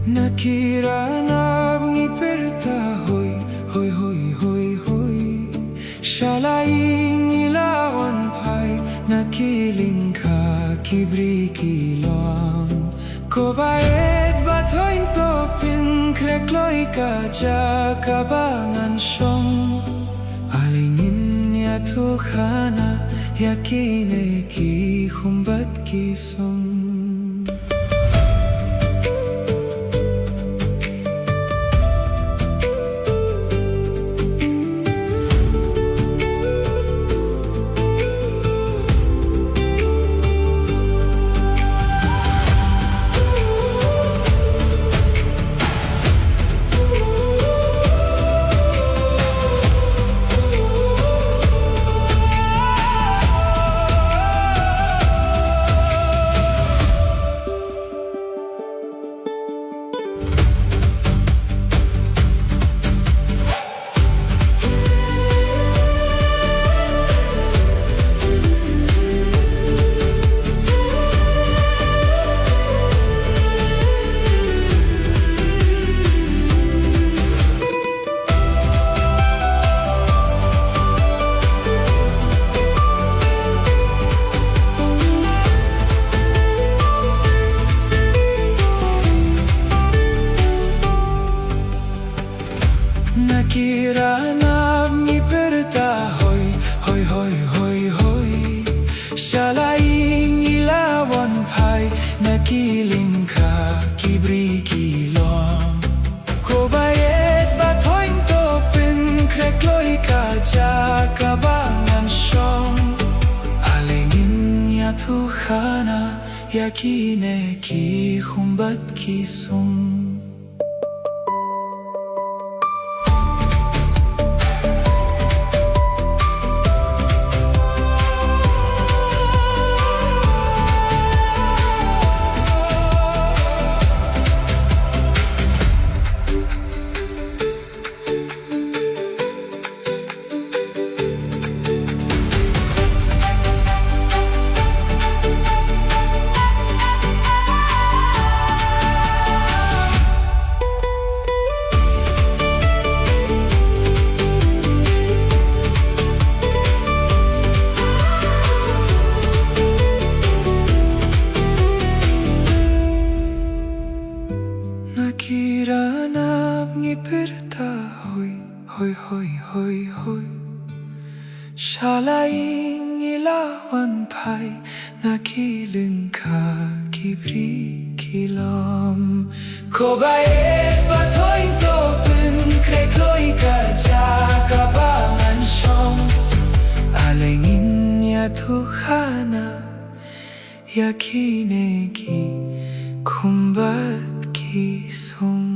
Nakiranab ngiperta hoy hoy hoy hoy hoy Shalaing ilawan pai nakilingka kibri kilon Kobaet batoin topin krekloi kaja kabangan syong Alingin ya Tuhana yakine ki humbat kisong Nakiranab ngiperta hoy hoy hoy hoy hoy Shalaing ilawan pai nakilingka kibri kilom Kobayet batoin topin krekloi kaja kabangan syong Alingin ya Tuhana yakine ki humbat kisong Nakiranab ngiperta hoy hoy hoy hoy hoy Shalaing ilawan pai nakilingka kibri kilom Kobayet batoin topin krekloi kaja kabangan syong Alingin ya Tuhana yakine ki kumbat kisong